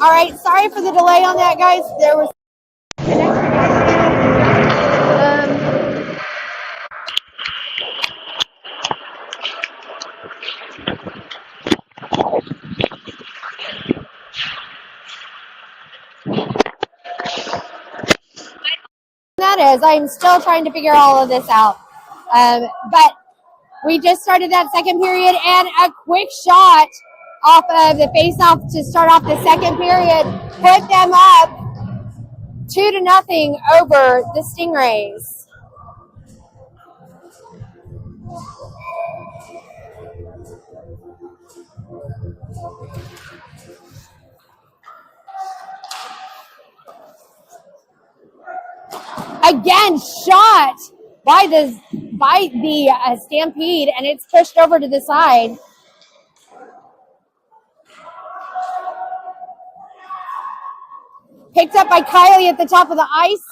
All right, sorry for the delay on that, guys. There was that is. I'm still trying to figure all of this out. But we just started that second period, and a quick shot off of the face-off to start off the second period put them up 2-0 over the Stingrays. Again, shot by the Stampede, and it's pushed over to the side. Picked up by Kylie at the top of the ice.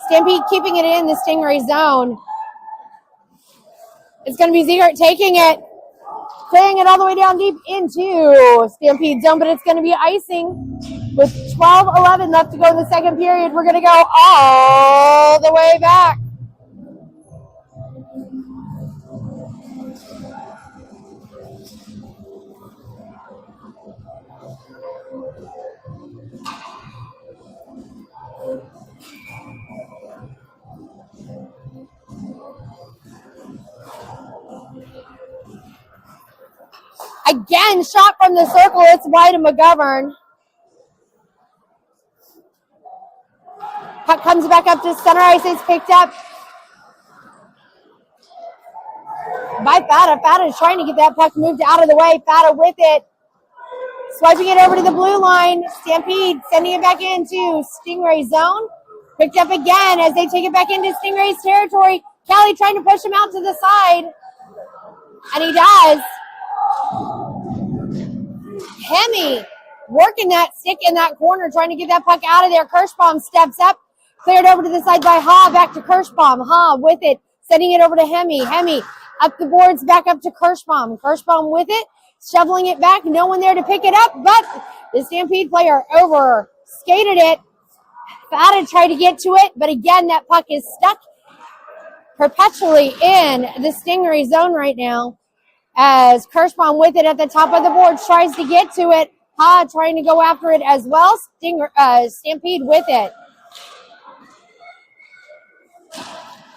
Stampede keeping it in the Stingray zone. It's going to be Ziegert taking it, clearing it all the way down deep into Stampede zone, but it's going to be icing. With 12-11 left to go in the second period, we're going to go all the way back. Again, shot from the circle. It's wide of McGovern. Puck comes back up to center ice. It's picked up by Fata. Fata is trying to get that puck moved out of the way. Fata with it. Swiping it over to the blue line. Stampede sending it back into Stingray zone. Picked up again as they take it back into Stingray's territory. Callie trying to push him out to the side. And he does. Hemi working that stick in that corner, trying to get that puck out of there. Kirschbaum steps up, cleared over to the side by Ha, back to Kirschbaum. Ha with it, sending it over to Hemi. Hemi up the boards, back up to Kirschbaum. Kirschbaum with it, shoveling it back. No one there to pick it up, but the Stampede player over skated it. Fata tried to get to it, but again, that puck is stuck perpetually in the Stingray zone right now. As Kirschbaum with it at the top of the board tries to get to it. Ha trying to go after it as well. Stampede with it.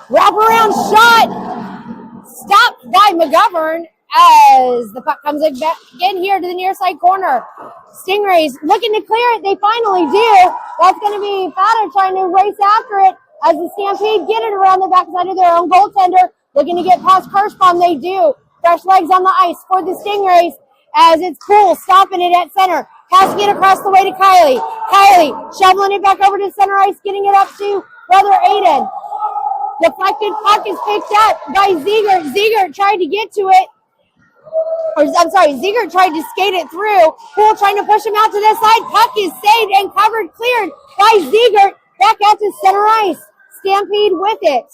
Wraparound shot. Stopped by McGovern as the puck comes back in here to the near side corner. Stingrays looking to clear it. They finally do. That's going to be Fata trying to race after it as the Stampede get it around the backside of their own goaltender. Looking to get past Kirschbaum. They do. Fresh legs on the ice for the Stingrays as it's Poole stopping it at center. Passing it across the way to Kylie. Kylie shoveling it back over to center ice, getting it up to brother Aiden. Deflected puck is picked up by Ziegert. Ziegert tried to get to it. Ziegert tried to skate it through. Poole trying to push him out to the side. Puck is saved and covered, cleared by Ziegert. Back out to center ice. Stampede with it.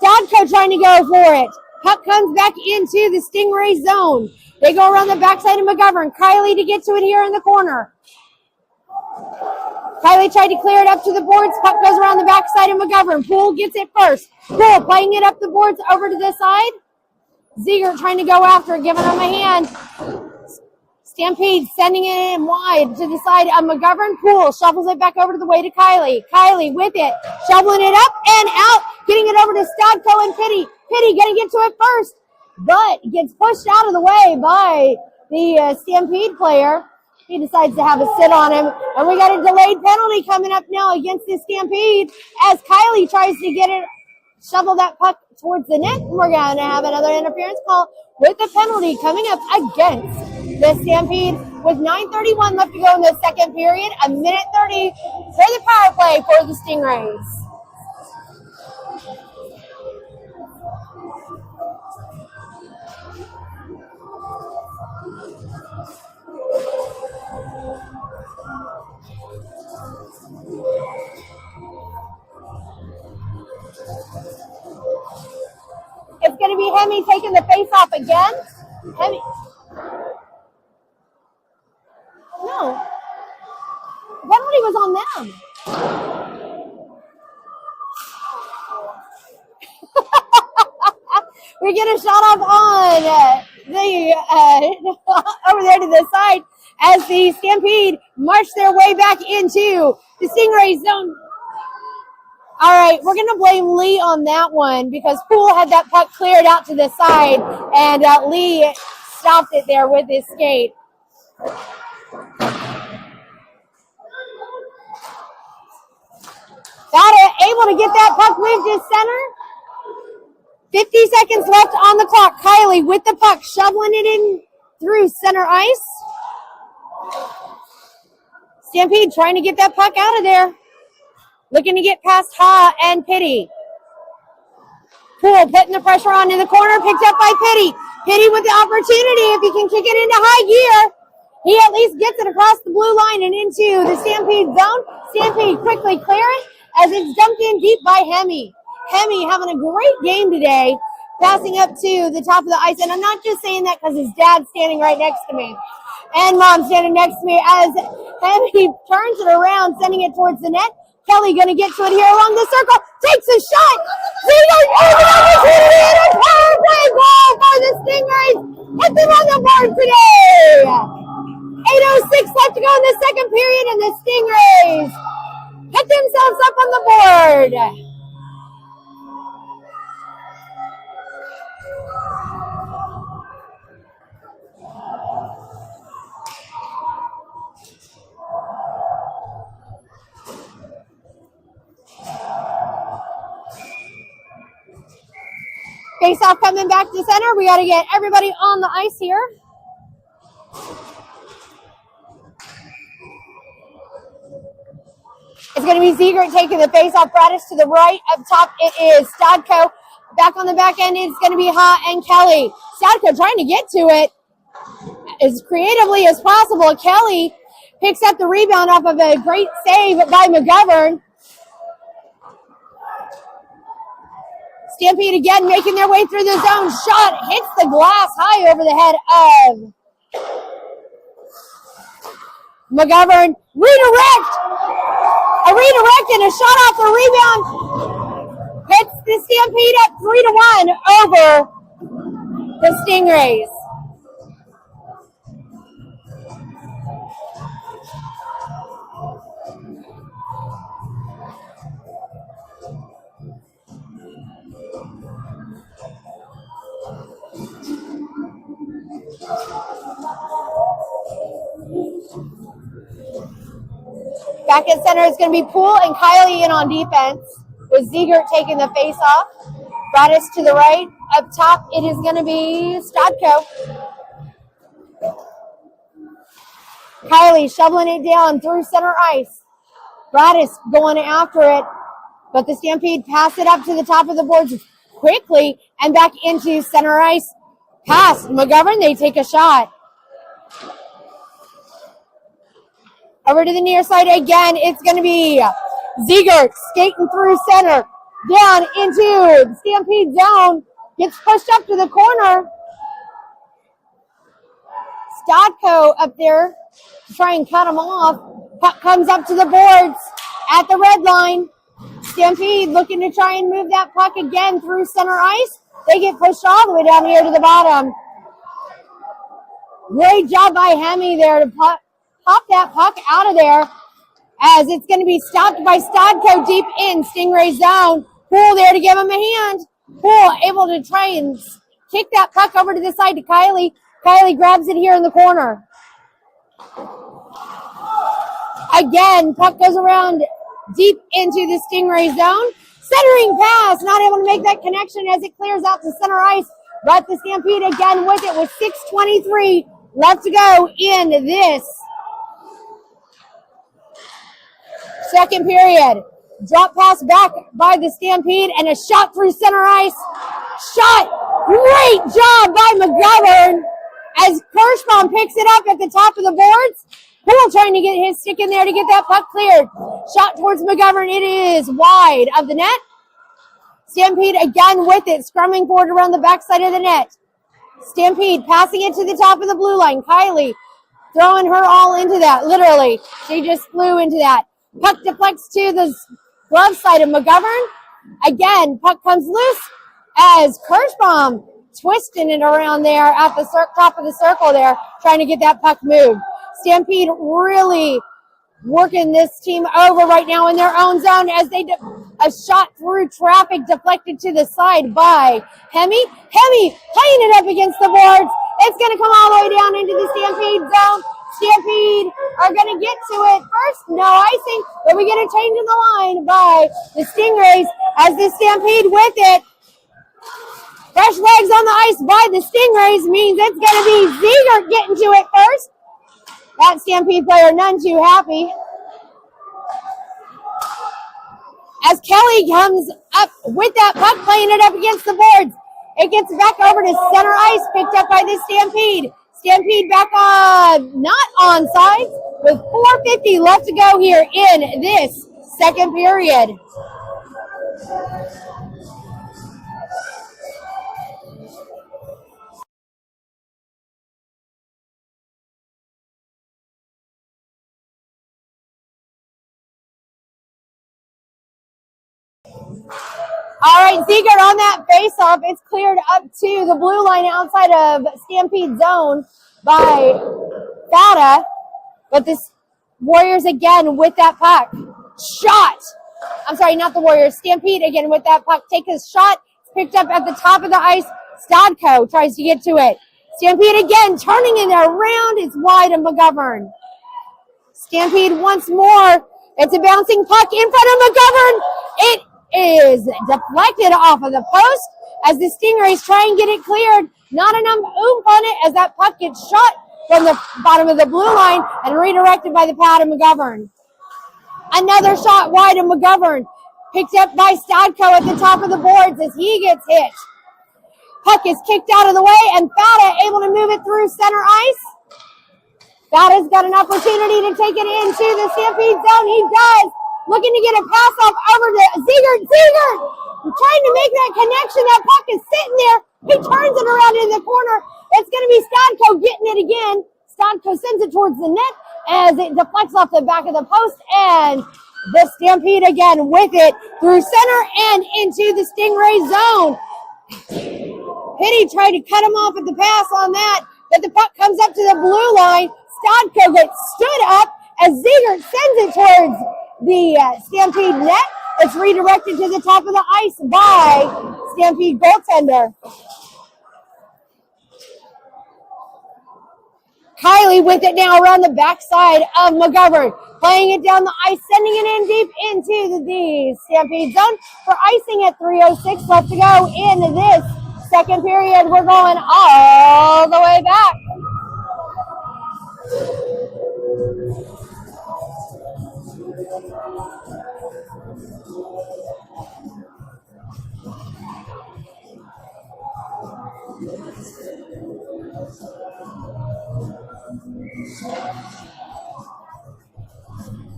Stodko trying to go for it. Puck comes back into the Stingray zone. They go around the backside of McGovern. Kylie to get to it here in the corner. Kylie tried to clear it up to the boards. Puck goes around the backside of McGovern. Poole gets it first. Poole playing it up the boards over to this side. Ziegert trying to go after it, giving him a hand. Stampede sending it in wide to the side of McGovern. Poole shovels it back over to the way to Kylie. Kylie with it, shoveling it up and out, getting it over to Stodko and Pitty. Pitty going to get to it first, but gets pushed out of the way by the Stampede player. He decides to have a sit on him, and we got a delayed penalty coming up now against the Stampede as Kylie tries to get it, shovel that puck towards the net. We're going to have another interference call with a penalty coming up against the Stampede with 9:31 left to go in the second period. 1:30 for the power play for the Stingrays. It's going to be Hemi taking the face off again. Hemi. am. We get a shot off on the over there to the side as the Stampede march their way back into the Stingrays zone. All right, we're going to blame Lee on that one because Poole had that puck cleared out to the side, and Lee stopped it there with his skate. Able to get that puck moved to center. 50 seconds left on the clock. Kylie with the puck, shoveling it in through center ice. Stampede trying to get that puck out of there. Looking to get past Ha and Pitty. Poole putting the pressure on in the corner, picked up by Pitty. Pitty with the opportunity, if he can kick it into high gear, he at least gets it across the blue line and into the Stampede zone. Stampede quickly clear it as it's dumped in deep by Hemi. Hemi having a great game today, passing up to the top of the ice. And I'm not just saying that because his dad's standing right next to me and Mom's standing next to me as Hemi turns it around, sending it towards the net. Kelly going to get to it here along the circle, takes a shot. Ziegler has an opportunity and a power play goal for the Stingrays. Put them on the board today. 8:06 left to go in the second period, and the Stingrays put themselves up on the board. Face off coming back to center. We got to get everybody on the ice here. It's going to be Ziegert taking the face off. Bradis to the right. Up top, it is Stadko. Back on the back end, it's going to be Ha and Kelly. Stadko trying to get to it as creatively as possible. Kelly picks up the rebound off of a great save by McGovern. Stampede again making their way through the zone. Shot hits the glass high over the head of McGovern. Redirect! A redirect and a shot off the rebound. Hits the Stampede up 3-1 over the Stingrays. Back at center is going to be Poole and Kylie in on defense, with Ziegert taking the face off. Bradis to the right. Up top, it is going to be Stadko. Kylie shoveling it down through center ice. Bradis going after it, but the Stampede pass it up to the top of the boards quickly and back into center ice. Pass McGovern, they take a shot. Over to the near side again, it's going to be Ziegert skating through center, down into the Stampede zone, gets pushed up to the corner. Stadko up there to try and cut him off. Puck comes up to the boards at the red line. Stampede looking to try and move that puck again through center ice. They get pushed all the way down here to the bottom. Great job by Hemi there to pop that puck out of there as it's going to be stopped by Stadko deep in Stingray zone. Poole there to give him a hand. Poole able to try and kick that puck over to the side to Kylie. Kylie grabs it here in the corner. Again, puck goes around deep into the Stingray zone. Centering pass, not able to make that connection as it clears out to center ice. But the Stampede again with it with 6:23 left to go in this second period. Drop pass back by the Stampede and a shot through center ice. Shot! Great job by McGovern as Kirschbaum picks it up at the top of the boards. Poole trying to get his stick in there to get that puck cleared. Shot towards McGovern. It is wide of the net. Stampede again with it, scrumming forward around the backside of the net. Stampede passing it to the top of the blue line. Kylie throwing her all into that, literally. She just flew into that. Puck deflects to the glove side of McGovern. Again, puck comes loose as Kirschbaum twisting it around there at the top of the circle there, trying to get that puck moved. Stampede really working this team over right now in their own zone as they a shot through traffic deflected to the side by Hemi. Hemi playing it up against the boards. It's going to come all the way down into the Stampede zone. Stampede are going to get to it first. No icing, but we get a change in the line by the Stingrays as the Stampede with it. Fresh legs on the ice by the Stingrays means it's going to be Ziegert getting to it first. That Stampede player none too happy. As Kelly comes up with that puck, playing it up against the boards. It gets back over to center ice, picked up by the Stampede. Stampede back on, not onside, with 4:50 left to go here in this second period. All right, Ziegert on that face-off. It's cleared up to the blue line outside of Stampede zone by Fata. But this Warriors again with that puck. Shot. I'm sorry, not the Warriors. Stampede again with that puck. Take his shot. Picked up at the top of the ice. Stodko tries to get to it. Stampede again turning it around. It's wide of McGovern. Stampede once more. It's a bouncing puck in front of McGovern. It is deflected off of the post as the Stingrays try and get it cleared. Not enough oomph on it as that puck gets shot from the bottom of the blue line and redirected by the pad of McGovern. Another shot wide of McGovern. Picked up by Stodko at the top of the boards as he gets hit. Puck is kicked out of the way and Fata able to move it through center ice. Fata's got an opportunity to take it into the Stampede zone. He does. Looking to get a pass off over to Ziegert. Ziegert trying to make that connection. That puck is sitting there. He turns it around in the corner. It's going to be Stodko getting it again. Stodko sends it towards the net as it deflects off the back of the post. And the Stampede again with it through center and into the Stingray zone. Pitty tried to cut him off at the pass on that, but the puck comes up to the blue line. Stodko gets stood up as Ziegert sends it towards the Stampede net. It's redirected to the top of the ice by Stampede goaltender. Kylie with it now around the backside of McGovern. Playing it down the ice, sending it in deep into the Stampede zone for icing at 3:06 left to go in this second period. We're going all the way back.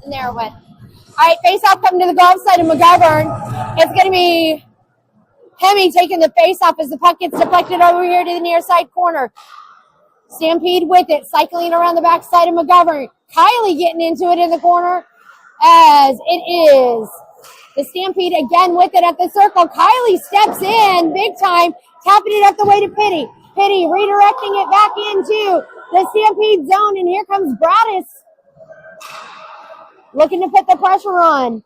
And there it went. All right, face-off coming to the glove side of McGovern. It's going to be Hemi taking the face-off as the puck gets deflected over here to the near side corner. Stampede with it, cycling around the backside of McGovern. Kylie getting into it in the corner as it is the Stampede again with it at the circle. Kylie steps in big time, tapping it up the way to Pitty. Pitty redirecting it back into the Stampede zone, and here comes Bradis looking to put the pressure on.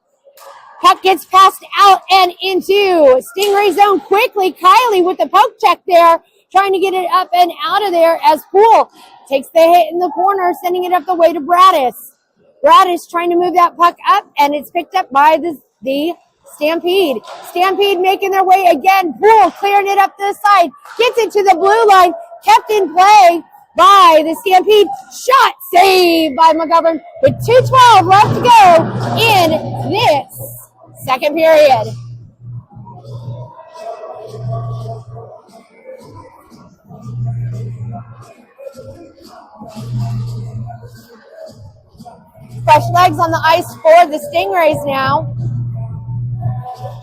Puck gets passed out and into Stingray zone quickly. Kylie with the poke check there, trying to get it up and out of there as Poole takes the hit in the corner, sending it up the way to Bradis. Bradis trying to move that puck up, and it's picked up by the Stampede. Stampede making their way again. Poole clearing it up the side, gets it to the blue line, kept in play by the Stampede. Shot saved by McGovern with 2:12 left to go in this second period. Fresh legs on the ice for the Stingrays now.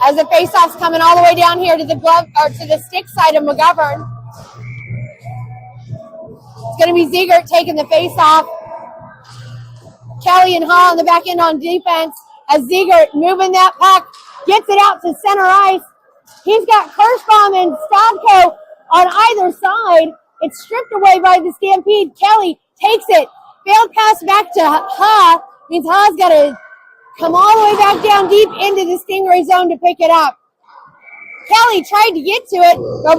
As the faceoff's coming all the way down here to the glove or to the stick side of McGovern. It's going to be Ziegert taking the faceoff. Kelly and Ha on the back end on defense as Ziegert moving that puck, gets it out to center ice. He's got Kirschbaum and Stavko on either side. It's stripped away by the Stampede. Kelly takes it. Failed pass back to Ha. Means Ha's got to come all the way back down deep into the Stingray zone to pick it up. Kelly tried to get to it, but